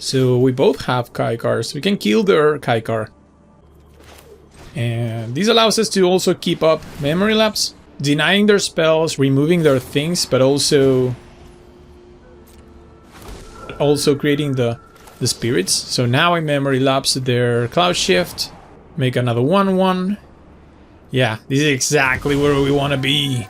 So we both have Kykar, so we can kill their Kykar. And this allows us to also keep up memory lapse, denying their spells, removing their things, but also creating the spirits. So now I memory lapse their Cloud Shift, make another 1/1. Yeah, this is exactly where we want to be.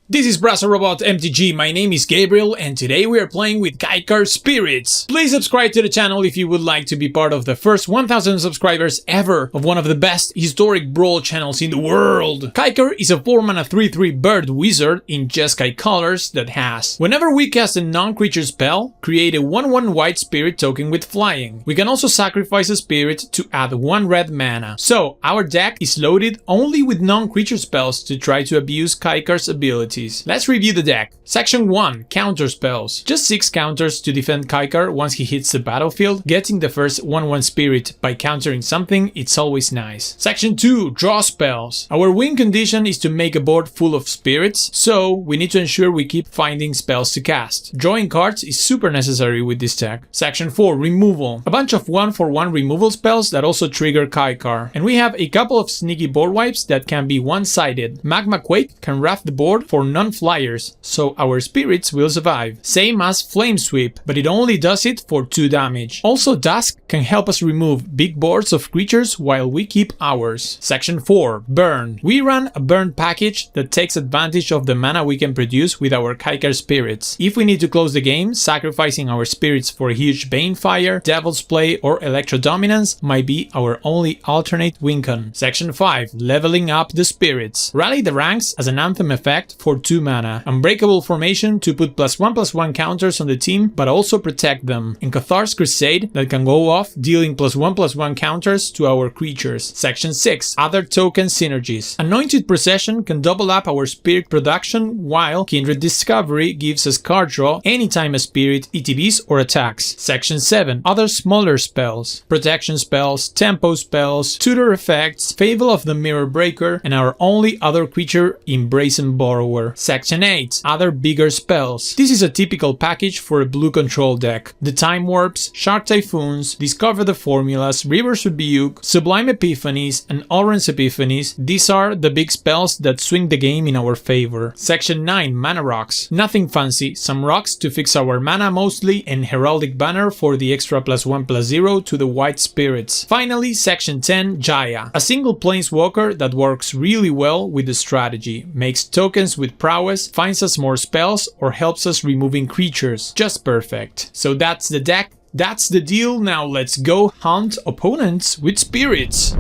This is Brawl Robot MTG, my name is Gabriel, and today we are playing with Kykar Spirits. Please subscribe to the channel if you would like to be part of the first 1000 subscribers ever of one of the best historic Brawl channels in the world. Kykar is a 4-mana 3/3 bird wizard in Jeskai colors that has, whenever we cast a non-creature spell, create a 1/1 white spirit token with flying. We can also sacrifice a spirit to add 1 red mana. So our deck is loaded only with non-creature spells to try to abuse Kykar's abilities. Let's review the deck. Section 1. Counter spells. Just 6 counters to defend Kykar once he hits the battlefield. Getting the first 1/1 spirit by countering something, it's always nice. Section 2. Draw spells. Our win condition is to make a board full of spirits, so we need to ensure we keep finding spells to cast. Drawing cards is super necessary with this deck. Section 4. Removal. A bunch of 1/1 removal spells that also trigger Kykar. And we have a couple of sneaky board wipes that can be one-sided. Magma Quake can raft the board for non-flyers, so our spirits will survive. Same as Flame Sweep, but it only does it for 2 damage. Also, Dusk can help us remove big boards of creatures while we keep ours. Section 4. Burn. We run a burn package that takes advantage of the mana we can produce with our Kykar spirits. If we need to close the game, sacrificing our spirits for a huge Banefire, Devil's Play, or Electro Dominance might be our only alternate win con. Section 5. Leveling up the spirits. Rally the ranks as an anthem effect for 2 mana. Unbreakable Formation to put +1/+1 counters on the team, but also protect them. And Cathar's Crusade that can go off, dealing +1/+1 counters to our creatures. Section 6. Other token synergies. Anointed Procession can double up our spirit production, while Kindred Discovery gives us card draw anytime a spirit ETBs or attacks. Section 7. Other smaller spells. Protection spells, tempo spells, tutor effects, Fable of the Mirror Breaker, and our only other creature, Embracing Borrower. Section 8. Other bigger spells. This is a typical package for a blue control deck. The Time Warps, Shark Typhoons, Discover the Formulas, River's Rebuke, Sublime Epiphanies, and Orange Epiphanies. These are the big spells that swing the game in our favor. Section 9. Mana Rocks. Nothing fancy, some rocks to fix our mana mostly, and Heraldic Banner for the extra +1/+0 to the white spirits. Finally, Section 10. Jaya. A single planeswalker that works really well with the strategy. Makes tokens with prowess, finds us more spells, or helps us removing creatures. Just perfect. So that's the deck, that's the deal. Now let's go hunt opponents with spirits.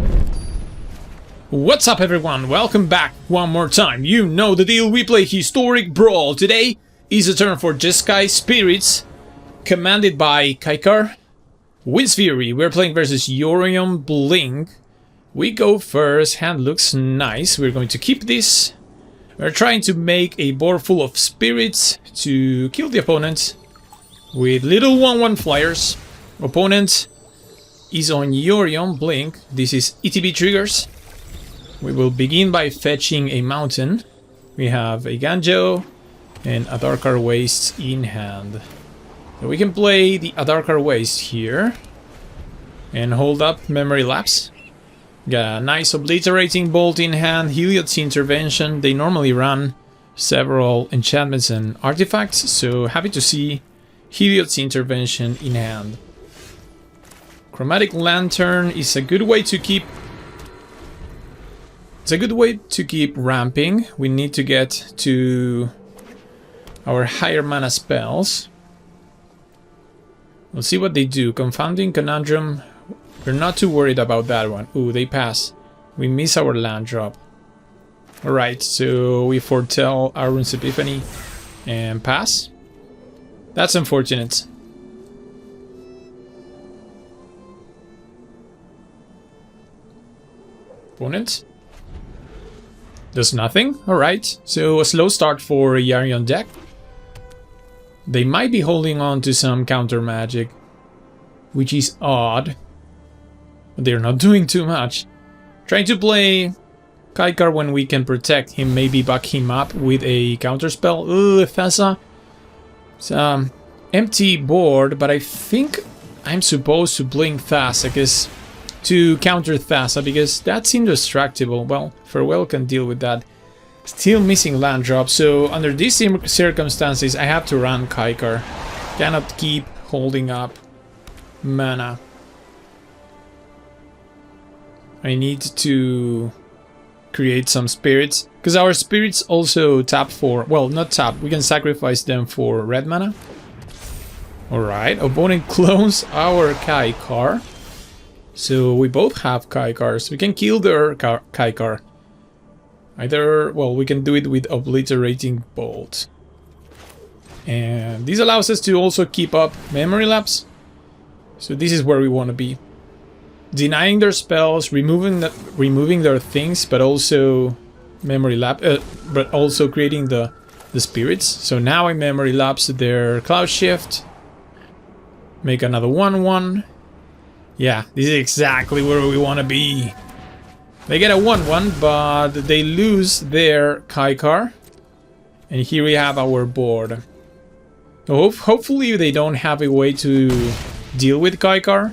What's up everyone, welcome back one more time. You know the deal, we play historic Brawl. Today is a turn for Jeskai Spirits, commanded by Kykar. Winds Fury, we're playing versus Yorion Blink. We go first, hand looks nice, we're going to keep this. We're trying to make a board full of spirits to kill the opponent with little 1/1 flyers. Opponent is on Yorion Blink. This is ETB triggers. We will begin by fetching a mountain. We have a Ganjo and Adarkar Waste in hand. So we can play the Adarkar Waste here and hold up Memory Lapse. Got a nice Obliterating Bolt in hand, Heliod's Intervention. They normally run several enchantments and artifacts, so happy to see Heliod's Intervention in hand. Chromatic Lantern is a good way to keep... It's a good way to keep ramping. We need to get to our higher mana spells. We'll see what they do. Confounding Conundrum... We're not too worried about that one. Ooh, they pass. We miss our land drop. Alright, so we foretell Arun's Epiphany and pass. That's unfortunate. Opponent does nothing. Alright, so a slow start for a Yarion deck. They might be holding on to some counter magic, which is odd. But they're not doing too much. Trying to play Kykar when we can protect him, maybe back him up with a counterspell. Ugh, Thassa. It's empty board, but I think I'm supposed to blink Thassa because to counter Thassa because that's indestructible. Well, Farewell can deal with that. Still missing land drop, so under these circumstances I have to run Kykar. Cannot keep holding up mana. I need to create some spirits, because our spirits also tap for, well, not tap, we can sacrifice them for red mana. Alright, opponent clones our Kykar. So we both have Kykars. We can kill their Kykar. Either, well, we can do it with Obliterating Bolt. And this allows us to also keep up memory lapse. So this is where we want to be. Denying their spells, removing their things, but also memory lapse, but also creating the spirits. So now I memory lapse their Cloud Shift. Make another 1/1. Yeah, this is exactly where we want to be. They get a 1/1, but they lose their Kykar. And here we have our board. So hopefully they don't have a way to deal with Kykar,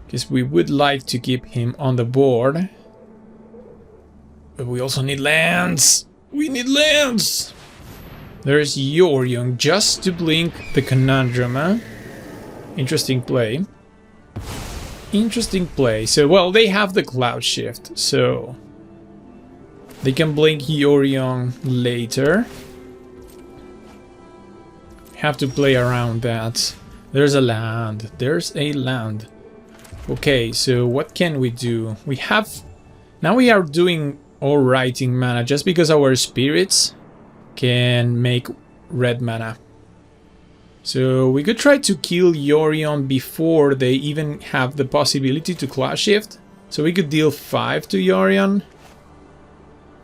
because we would like to keep him on the board. But we also need lands. We need lands. There's Yorion just to blink the Conundrum, huh? Interesting play. Interesting play. So, well, they have the Cloud Shift, so they can blink Yorion later. Have to play around that. There's a land. There's a land. Okay, so what can we do? We have... Now we are doing alright in mana, just because our spirits can make red mana. So we could try to kill Yorion before they even have the possibility to Clash Shift. So we could deal 5 to Yorion.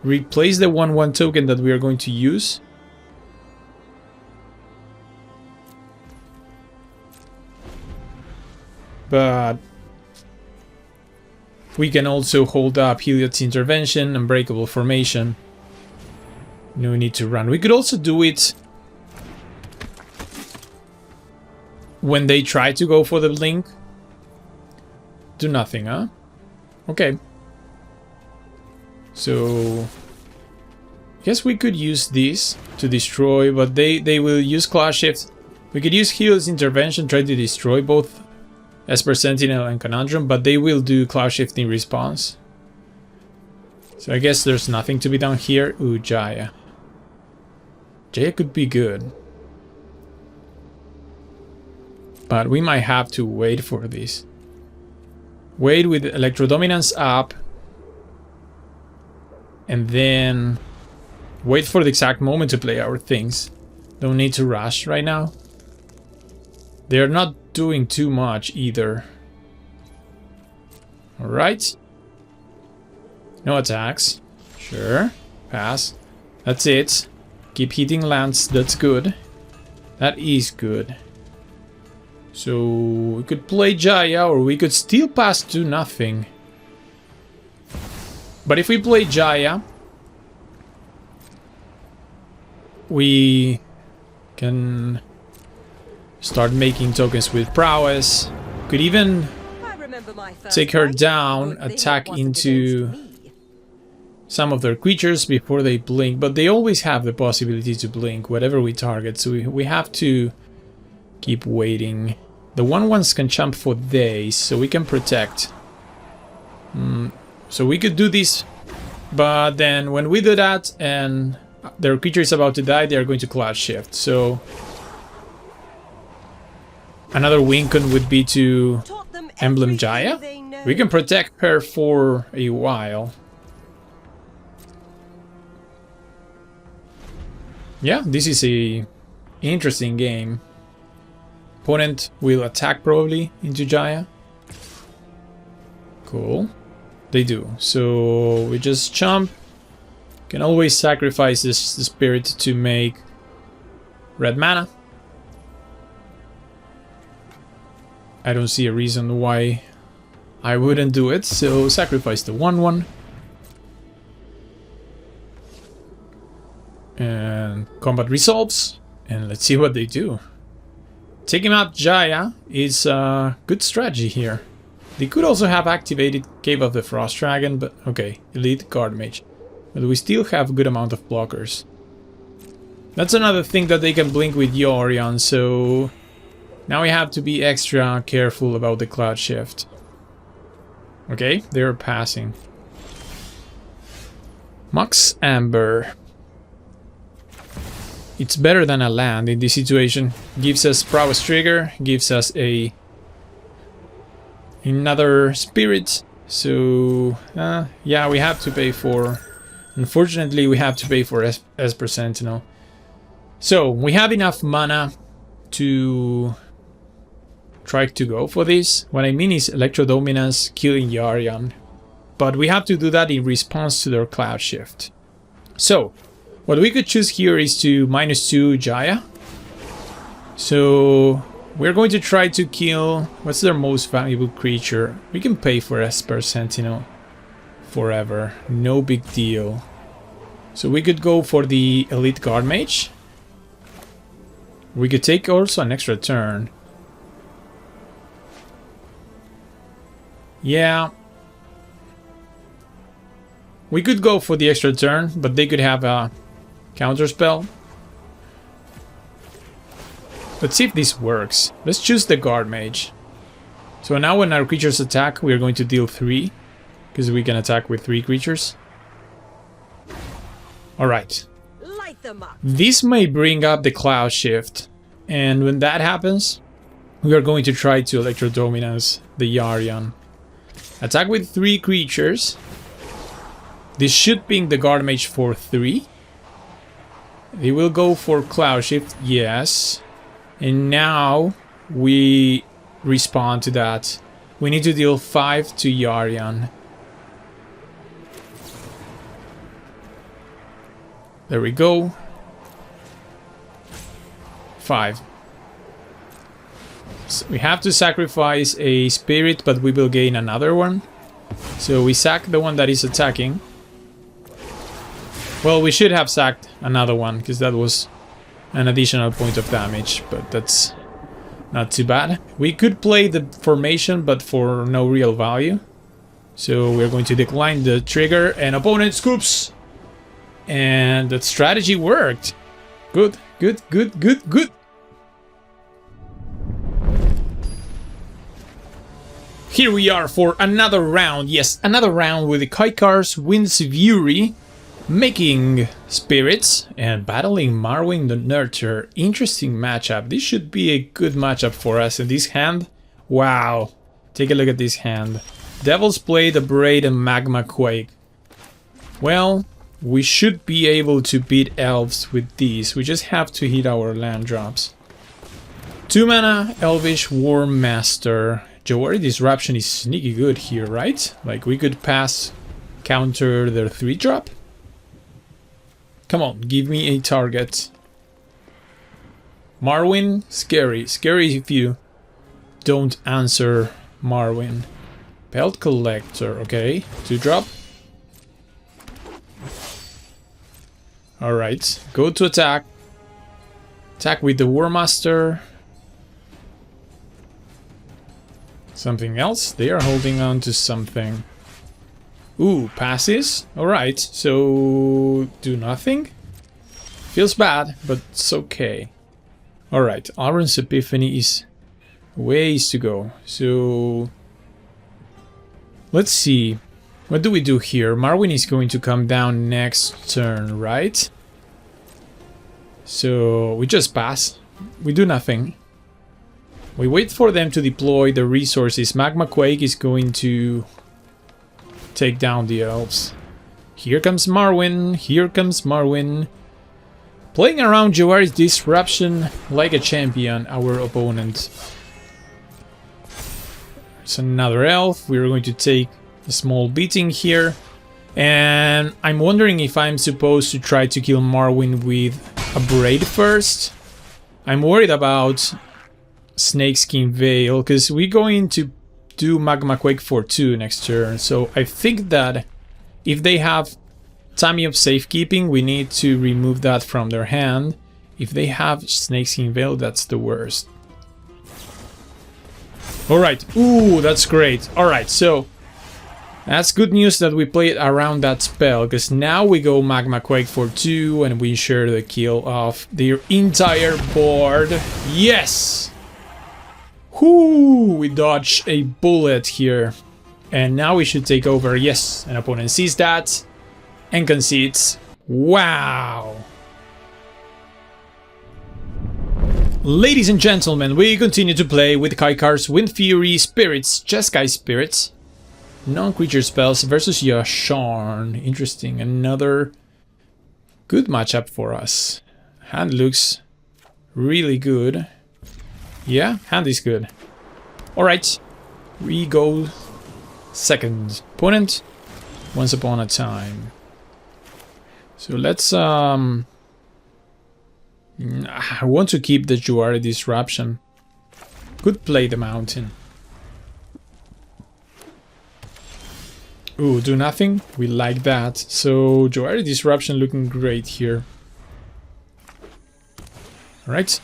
Replace the 1/1 token that we are going to use. But we can also hold up Heliod's Intervention, Unbreakable Formation. No need to run. We could also do it when they try to go for the blink. Do nothing, huh? Okay. So I guess we could use this to destroy, but they will use Clash Shift. We could use Heliod's Intervention, try to destroy both Esper Sentinel and Conundrum, but they will do Cloud Shift in response. So I guess there's nothing to be done here. Ooh, Jaya. Jaya could be good. But we might have to wait for this. Wait with Electrodominance up. And then wait for the exact moment to play our things. Don't need to rush right now. They're not doing too much either. Alright. No attacks. Sure. Pass. That's it. Keep hitting lands. That's good. That is good. So we could play Jaya, or we could still pass to nothing. But if we play Jaya, we can start making tokens with prowess. Could even take her down, attack into some of their creatures before they blink, but they always have the possibility to blink whatever we target, so we have to keep waiting. The 1/1s can jump for days, so we can protect. So we could do this, but then when we do that and their creature is about to die, they are going to Cloud Shift. So another win-con would be to Emblem Jaya. We can protect her for a while. Yeah, this is a interesting game. Opponent will attack probably into Jaya. Cool. They do. So we just jump. Can always sacrifice this spirit to make red mana. I don't see a reason why I wouldn't do it, so sacrifice the 1/1. And combat resolves. And let's see what they do. Taking out Jaya is a good strategy here. They could also have activated Cave of the Frost Dragon, but okay, Elite Guard Mage. But we still have a good amount of blockers. That's another thing that they can blink with Yorion, so now we have to be extra careful about the Cloud Shift. Okay, they're passing. Mox Amber. It's better than a land in this situation. Gives us Prowess Trigger, gives us another Spirit. So, yeah, we have to pay for... Unfortunately, we have to pay for Esper Sentinel. So, we have enough mana to try to go for this. What I mean is Electro Dominance killing Yorion. But we have to do that in response to their Cloud Shift. So, what we could choose here is to -2 Jaya. So, we're going to try to kill... What's their most valuable creature? We can pay for Esper Sentinel forever. No big deal. So we could go for the Elite Guard Mage. We could take also an extra turn. Yeah. We could go for the extra turn, but they could have a counter spell. Let's see if this works. Let's choose the Guard Mage. So now when our creatures attack, we are going to deal 3. Because we can attack with 3 creatures. Alright. This may bring up the Cloud Shift. And when that happens, we are going to try to Electro Dominance the Yorion. Attack with 3 creatures. This should ping the Guard Mage for 3. They will go for Cloud Shift, yes. And now we respond to that. We need to deal 5 to Yorion. There we go. 5. So we have to sacrifice a spirit, but we will gain another one. So we sack the one that is attacking. Well, we should have sacked another one, because that was an additional point of damage, but that's not too bad. We could play the formation, but for no real value. So we're going to decline the trigger, and opponent scoops! And that strategy worked. Good, good, good, good, good. Here we are for another round. Yes, another round with the Kykar's Wind's Fury, making spirits and battling Marwyn the Nurture. Interesting matchup. This should be a good matchup for us. And this hand, wow. Take a look at this hand. Devil's Blade, the Braid, and Magma Quake. Well, we should be able to beat elves with these. We just have to hit our land drops. 2 mana, Elvish War Master. Jawari Disruption is sneaky good here, right? Like we could pass, counter their 3-drop. Come on, give me a target. Marwyn, scary. Scary if you don't answer Marwyn. Pelt Collector, okay. 2-drop. Alright, go to attack. Attack with the War Master. Something else? They are holding on to something. Ooh, passes? Alright, so do nothing? Feels bad, but it's okay. Alright, Auron's Epiphany is ways to go. So let's see. What do we do here? Marwyn is going to come down next turn, right? So we just pass. We do nothing. We wait for them to deploy the resources. Magma Quake is going to take down the elves. Here comes Marwyn. Here comes Marwyn. Playing around Jawari's Disruption like a champion, our opponent. It's another elf. We're going to take a small beating here. And I'm wondering if I'm supposed to try to kill Marwyn with a Braid first. I'm worried about Snakeskin Veil, because we're going to do Magma Quake for 2 next turn. So I think that if they have Time of Safekeeping, we need to remove that from their hand. If they have Snakeskin Veil, that's the worst. Alright, ooh, that's great. Alright, so that's good news that we played around that spell, because now we go Magma Quake for 2 and we ensure the kill of their entire board. Yes! Whoo! We dodged a bullet here. And now we should take over. Yes, an opponent sees that and concedes. Wow! Ladies and gentlemen, we continue to play with Kykar's Wind Fury Spirits, Jeskai Spirits, non-creature spells versus Yasharn. Interesting, another good matchup for us. Hand looks really good. Yeah, hand is good. Alright, we go second. Opponent, Once Upon a Time. So let's I want to keep the Juari Disruption. Could play the Mountain. Ooh, do nothing. We like that. So Juari Disruption looking great here. Alright.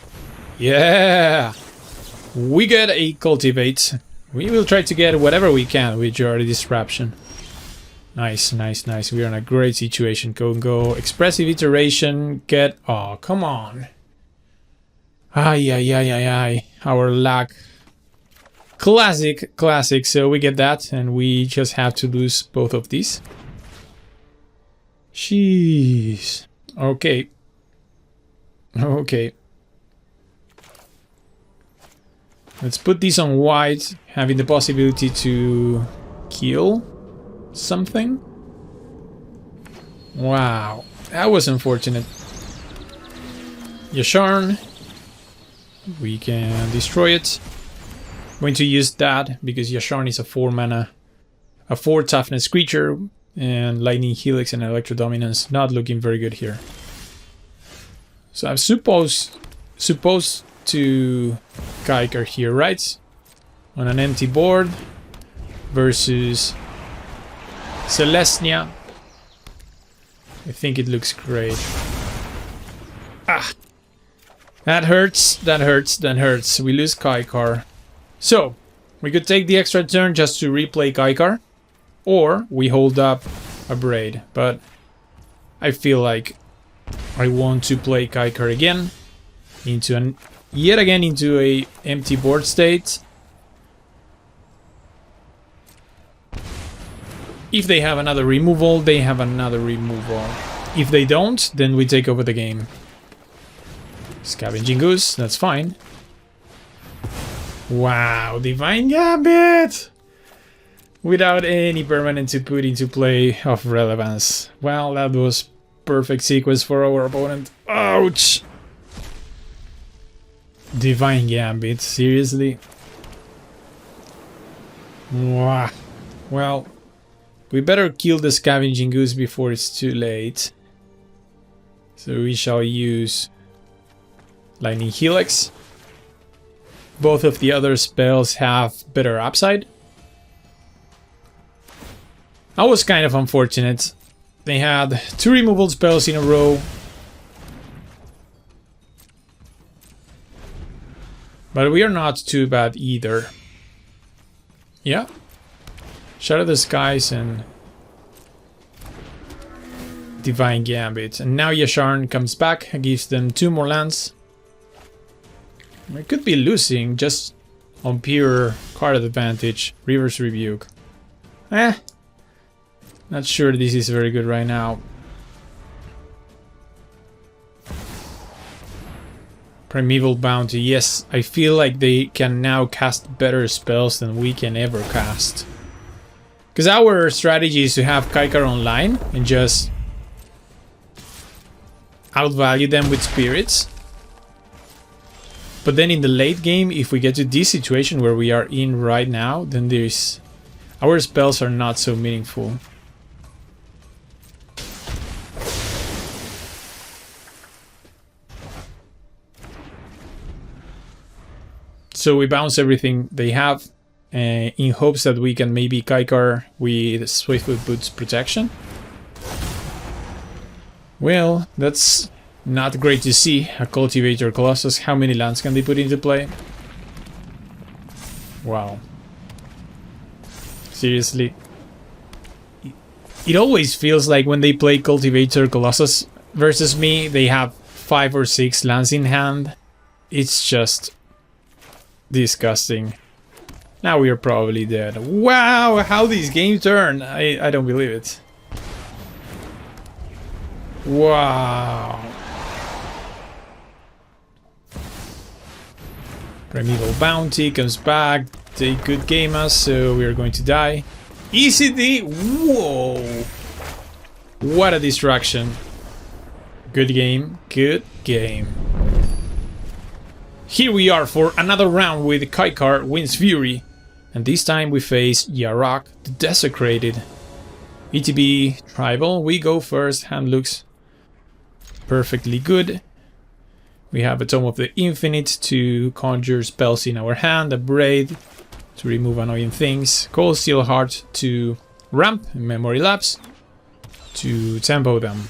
Yeah! We get a Cultivate. We will try to get whatever we can with Juari Disruption. Nice, nice, nice. We are in a great situation. Go. Expressive Iteration. Get... Oh, come on. Ay. Our luck. Classic. So we get that, and we just have to lose both of these. Jeez. Okay. Let's put these on white, having the possibility to kill something. Wow, that was unfortunate. Yasharn, we can destroy it. I'm going to use that because Yasharn is a 4 mana, a 4 toughness creature, and Lightning Helix and Electro Dominance not looking very good here. So I'm supposed to Kykar here, right? On an empty board versus Celestia. I think it looks great. Ah! That hurts. We lose Kykar. So, we could take the extra turn just to replay Kykar, or we hold up a Braid, but I feel like I want to play Kykar again yet again into a empty board state. If they have another removal, they have another removal. If they don't, then we take over the game. Scavenging Goose, that's fine. Wow, Divine Gambit! Without any permanent to put into play of relevance. Well, that was perfect sequence for our opponent. Ouch! Divine Gambit, seriously? Wow. Well, we better kill the Scavenging Goose before it's too late. So we shall use Lightning Helix. Both of the other spells have better upside. That was kind of unfortunate. They had 2 removal spells in a row. But we are not too bad either. Yeah. Shadow the Skies and Divine Gambit. And now Yasharn comes back, gives them 2 more lands. We could be losing just on pure card advantage. Reverse Rebuke. Not sure this is very good right now. Primeval Bounty, yes, I feel like they can now cast better spells than we can ever cast. Because our strategy is to have Kykar online and just outvalue them with spirits. But then in the late game, if we get to this situation where we are in right now, then our spells are not so meaningful. So we bounce everything they have, in hopes that we can maybe Kykar with Swiftfoot Boots protection. Well, that's not great to see. A Cultivator Colossus. How many lands can they put into play? Wow. Seriously. It always feels like when they play Cultivator Colossus versus me, they have 5 or 6 lands in hand. It's just disgusting. Now we are probably dead. Wow, how these games turn. I don't believe it. Wow. Primeval Bounty comes back. They could game us, so we are going to die. Easy D. Whoa. What a distraction. Good game. Good game. Here we are for another round with Kykar Wins Fury. And this time we face Yarak the Desecrated. ETB Tribal. We go first. Hand looks perfectly good. We have a Tome of the Infinite to conjure spells in our hand, a Braid to remove annoying things, Cold Steel Heart to ramp, Memory Lapse to tempo them.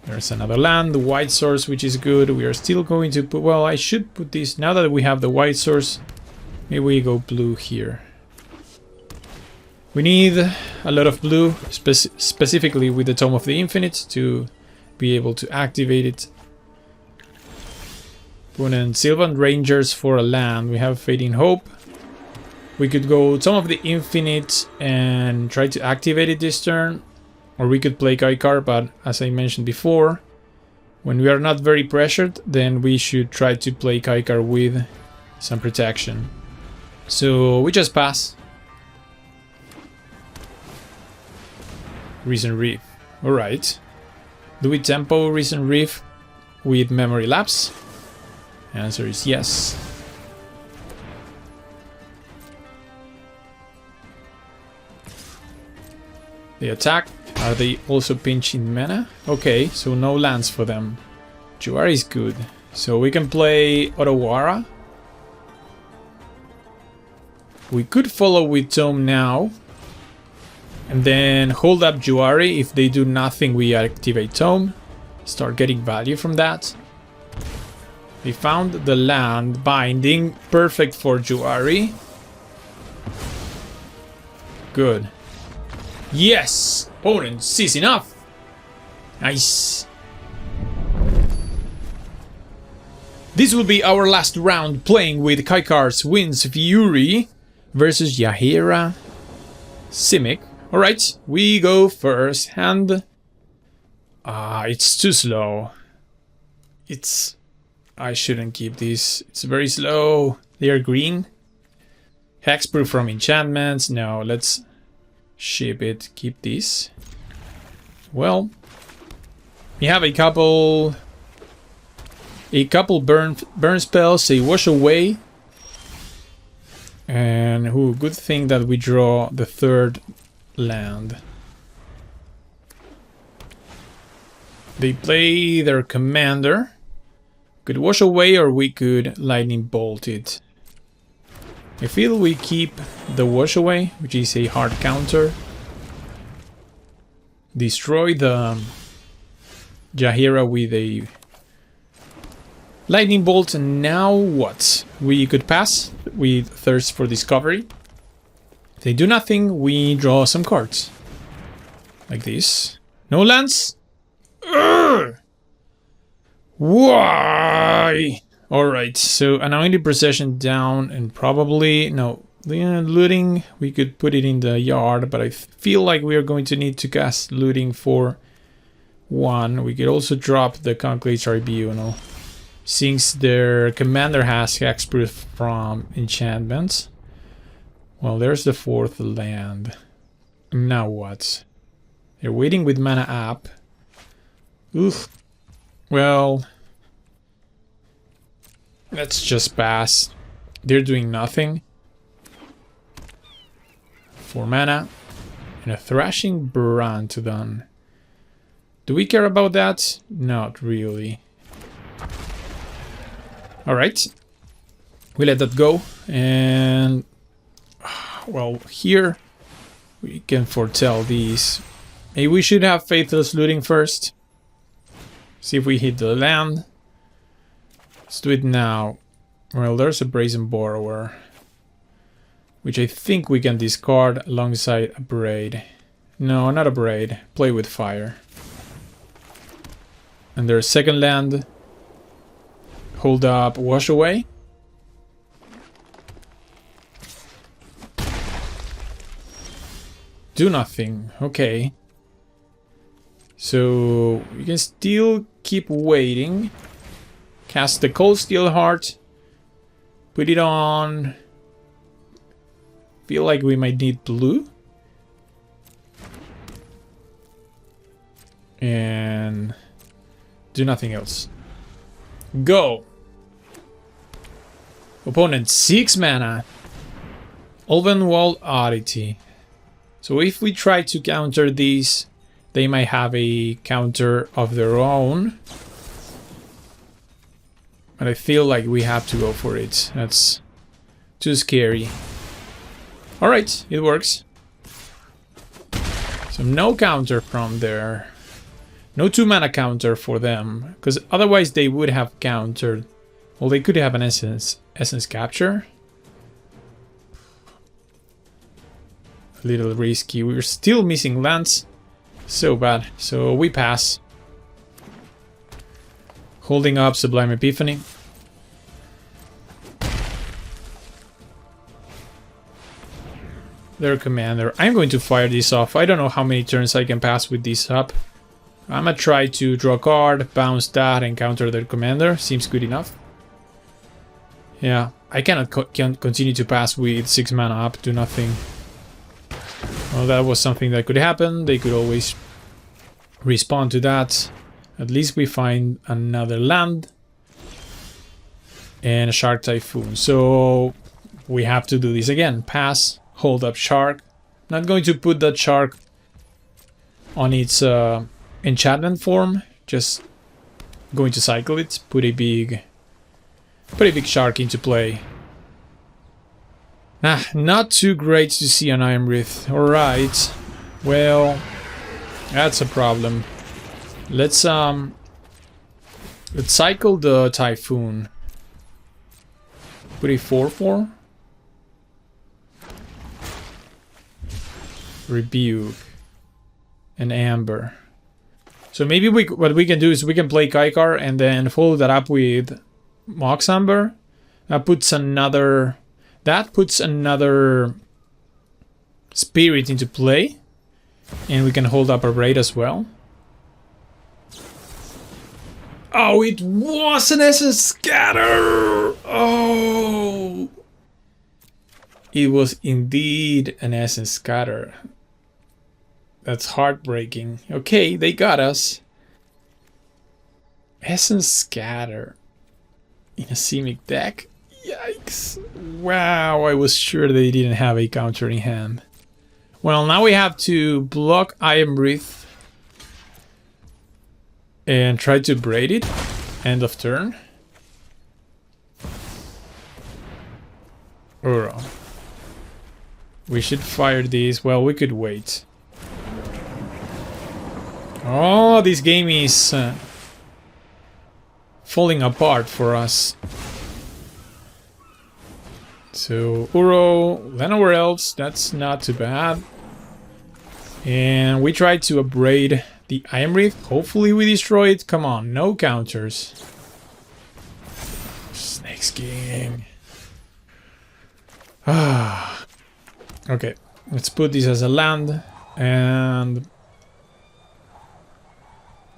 There's another land, the White Source, which is good. We are still going to put, well, I should put this, now that we have the White Source, maybe we go blue here. We need a lot of blue, specifically with the Tome of the Infinite to be able to activate it. Opponent Sylvan Rangers for a land. We have Fading Hope. We could go Tome of the Infinite and try to activate it this turn. Or we could play Kykar, but as I mentioned before, when we are not very pressured, then we should try to play Kykar with some protection. So we just pass. Risen Reef. Alright. Do we tempo Risen Reef with Memory Lapse? Answer is yes. They attack. Are they also pinching mana? Okay, so no lands for them. Juari is good. So we can play Otawara. We could follow with Tome now. And then hold up Juari. If they do nothing, we activate Tome. Start getting value from that. We found the land binding. Perfect for Juari. Good. Yes! Opponent sees enough. Nice. This will be our last round playing with Kykar's Wins Fury versus Jaheira Simic. Alright, we go first hand. It's too slow. I shouldn't keep this. It's very slow. They are green. Hexproof from enchantments. No, let's ship it. Keep this. Well, we have a couple burn spells. A Wash Away. And good thing that we draw the third land. They play their commander. Could Wash Away or we could Lightning Bolt it. I feel we keep the Wash Away, which is a hard counter. Destroy the Jaheira with a Lightning Bolt, and now what? We could pass with Thirst for Discovery. If they do nothing, we draw some cards. Like this. No lands? Urgh! Why? Alright, so Anointed Procession down, and probably, no, looting, we could put it in the yard, but I feel like we are going to need to cast looting for one. We could also drop the Conclave Tribunal, since their commander has hexproof from enchantments. Well, there's the fourth land. Now what? They're waiting with mana up. Oof. Well, let's just pass. They're doing nothing. 4 mana. And a Thrashing Brantodon. Do we care about that? Not really. Alright. We let that go. And Well, here we can foretell these. Maybe we should have Faithless Looting first. See if we hit the land. Let's do it now. Well, there's a Brazen Borrower, which I think we can discard alongside a Braid. No, not a Braid. Play with Fire. And there's second land. Hold up, Wash Away. Do nothing. Okay. So we can still keep waiting. Cast the Cold Steel Heart. Put it on. Feel like we might need blue. And do nothing else. Go. Opponent 6 mana. Ulvenwald Oddity. So if we try to counter these, they might have a counter of their own. But I feel like we have to go for it. That's too scary. Alright, it works. So no counter from there. No 2 mana counter for them. Because otherwise they would have countered. Well, they could have an essence capture. A little risky. We're still missing lands. So bad. So we pass. Holding up Sublime Epiphany. Their commander. I'm going to fire this off. I don't know how many turns I can pass with this up. I'm gonna try to draw a card, bounce that, and counter their commander. Seems good enough. Yeah, I cannot continue to pass with 6 mana up to nothing. Well, that was something that could happen. They could always respond to that. At least we find another land. And a Shark Typhoon. So we have to do this again. Pass, hold up Shark. Not going to put that Shark on its enchantment form. Just going to cycle it. Put a big Shark into play. Not too great to see an Iron Wraith. Alright. Well, that's a problem. Let's cycle the Typhoon. Put a 4/4. Rebuke. And Amber. So maybe what we can do is we can play Kykar and then follow that up with Mox Amber. That puts another spirit into play. And we can hold up a raid as well. Oh, it was an Essence Scatter! Oh! It was indeed an Essence Scatter. That's heartbreaking. Okay, they got us. Essence Scatter in a Simic deck? Yikes. Wow, I was sure they didn't have a counter in hand. Well, now we have to block Iron Wraith and try to braid it. End of turn. Uro. We should fire these. Well, we could wait. Oh, this game is falling apart for us. So, Uro, Llanowar Elves, that's not too bad. And we tried to upgrade the Iron Wraith. Hopefully we destroy it. Come on, no counters. Snakes King. Okay, let's put this as a land. And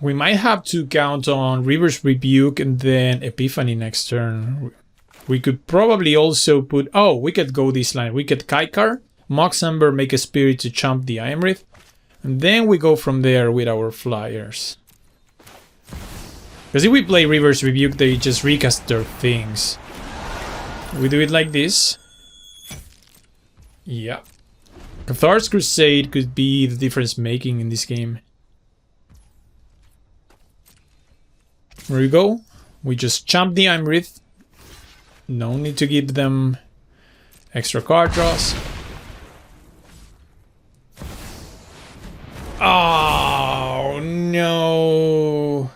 we might have to count on Reverse Rebuke and then Epiphany next turn. We could probably also put... Oh, we could go this line. We could Kykar, Mox Amber, make a spirit to chump the Iron Wraith. And then we go from there with our flyers. Because if we play Reverse Rebuke, they just recast their things. We do it like this. Yeah. Cathar's Crusade could be the difference making in this game. There we go. We just chump the Iron Wraith. No need to give them extra card draws. Oh, no.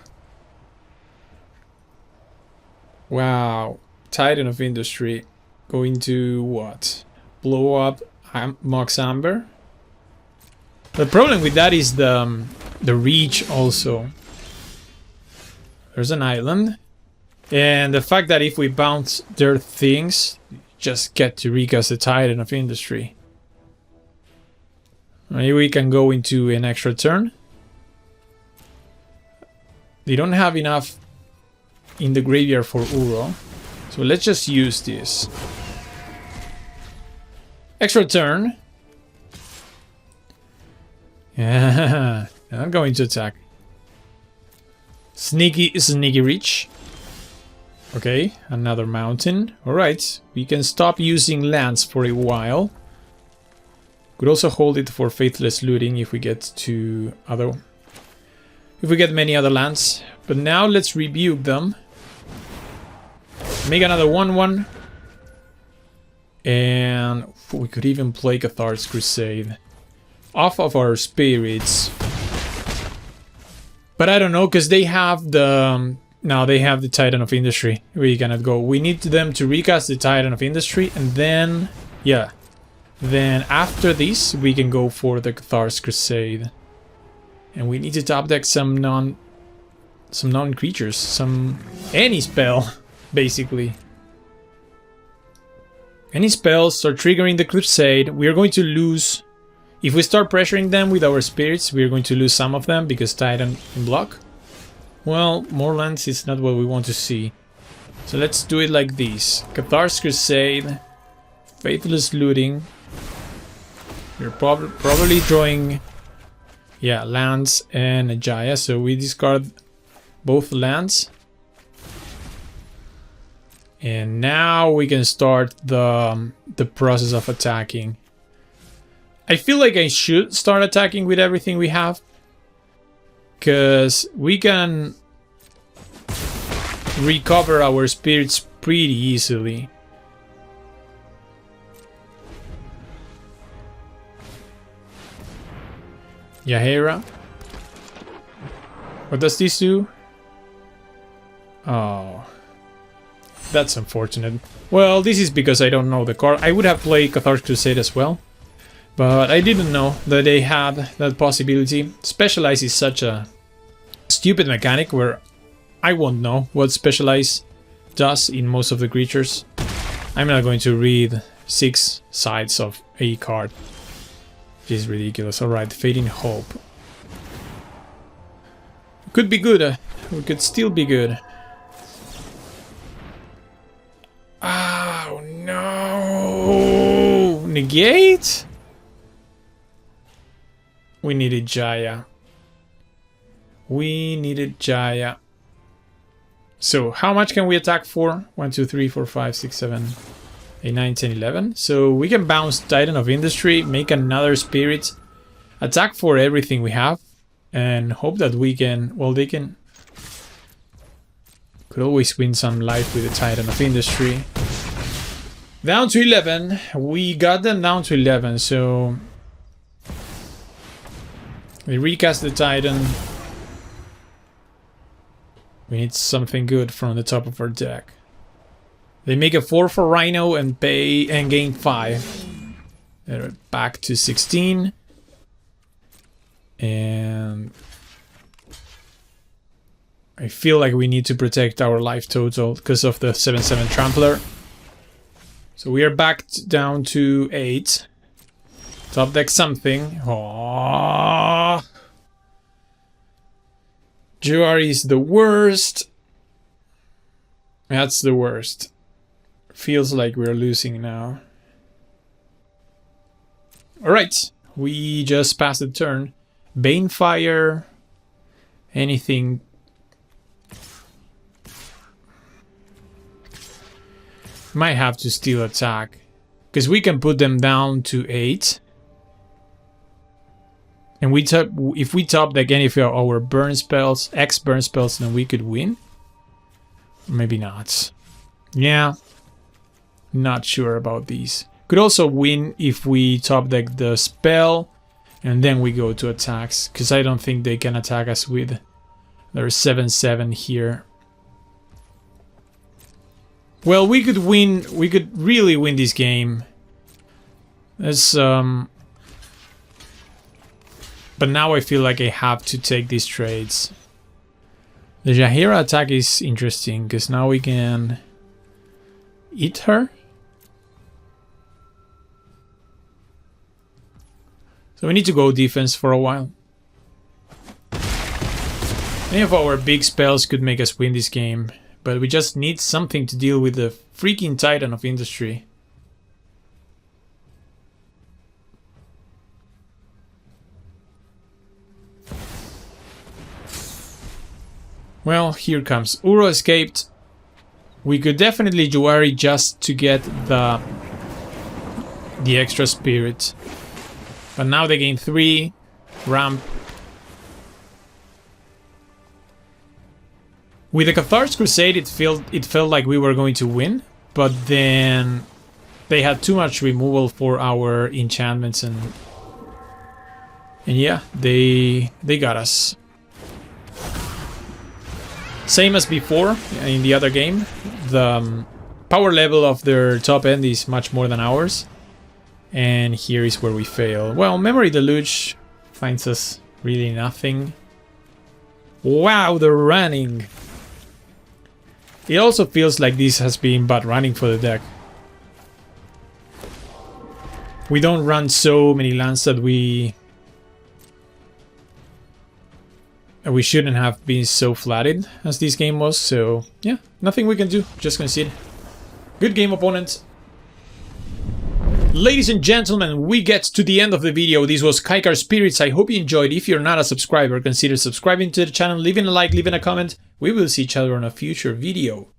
Wow. Titan of Industry. Going to what? Blow up Mox Amber? The problem with that is the reach also. There's an island. And the fact that if we bounce their things, just get to recast the Titan of Industry. Maybe we can go into an extra turn. They don't have enough in the graveyard for Uro. So let's just use this. Extra turn. Yeah, I'm going to attack. Sneaky reach. Okay, another mountain. Alright, we can stop using lands for a while. Could also hold it for faithless looting if we get to other... if we get many other lands. But now let's rebuke them. Make another 1/1. And we could even play Kykar's Crusade. Off of our spirits. But I don't know, because they have the... now they have the Titan of Industry. We cannot go. We need them to recast the Titan of Industry, and then... yeah. Then after this, we can go for the Kykar's Crusade. And we need to top deck some non-creatures. any spell, basically. Any spells start triggering the Crusade. We are going to lose... if we start pressuring them with our spirits, we are going to lose some of them because Titan can block. Well, more lands is not what we want to see. So let's do it like this. Kykar's Crusade. Faithless Looting. We're probably drawing... yeah, lands and a Jaya. So we discard both lands. And now we can start the process of attacking. I feel like I should start attacking with everything we have. Because we can recover our spirits pretty easily. Yahera. What does this do? Oh. That's unfortunate. Well, this is because I don't know the card. I would have played Kykar's Crusade as well. But I didn't know that they had that possibility. Specialize is such a stupid mechanic where I won't know what Specialize does in most of the creatures. I'm not going to read 6 sides of a card. Which is ridiculous. Alright, Fading Hope. Could be good. We could still be good. Oh no! Negate? We needed Jaya. We needed Jaya. So, how much can we attack for? 1, 2, 3, 4, 5, 6, 7, 8, 9, 10, 11. So, we can bounce Titan of Industry, make another Spirit, attack for everything we have, and hope that we can... well, they can... could always win some life with the Titan of Industry. Down to 11. We got them down to 11, so... we recast the Titan. We need something good from the top of our deck. They make a 4 for Rhino and pay and gain 5. They're back to 16. And I feel like we need to protect our life total because of the 7/7 Trampler. So we are back down to 8. Top deck something. Aww. Juari is the worst. That's the worst. Feels like we're losing now. Alright. We just passed the turn. Banefire. Anything. Might have to still attack. Because we can put them down to 8. And we if we top deck any of our burn spells, X burn spells, then we could win. Maybe not. Yeah. Not sure about these. Could also win if we top deck the spell And then we go to attacks, because I don't think they can attack us with their 7-7 here. Well, we could win, we could really win this game. There's, but now I feel like I have to take these trades. The Jaheira attack is interesting, because now we can eat her. So we need to go defense for a while. Any of our big spells could make us win this game, but we just need something to deal with the freaking Titan of Industry. Well, here comes. Uro escaped. We could definitely Juari just to get the extra spirit. But now they gain 3. Ramp. With the Cathar's Crusade, it felt like we were going to win, but then they had too much removal for our enchantments, and yeah, they got us. Same as before in the other game, the power level of their top end is much more than ours, and here is where we fail. Well, Memory Deluge finds us really nothing. Wow, the running! It also feels like this has been bad running for the deck. We don't run so many lands that we shouldn't have been so flatted as this game was, so yeah, nothing we can do, just concede. Good game, opponent. Ladies and gentlemen, we get to the end of the video. This was Kykar Spirits. I hope you enjoyed. If you're not a subscriber, consider subscribing to the channel, leaving a like, leaving a comment. We will see each other on a future video.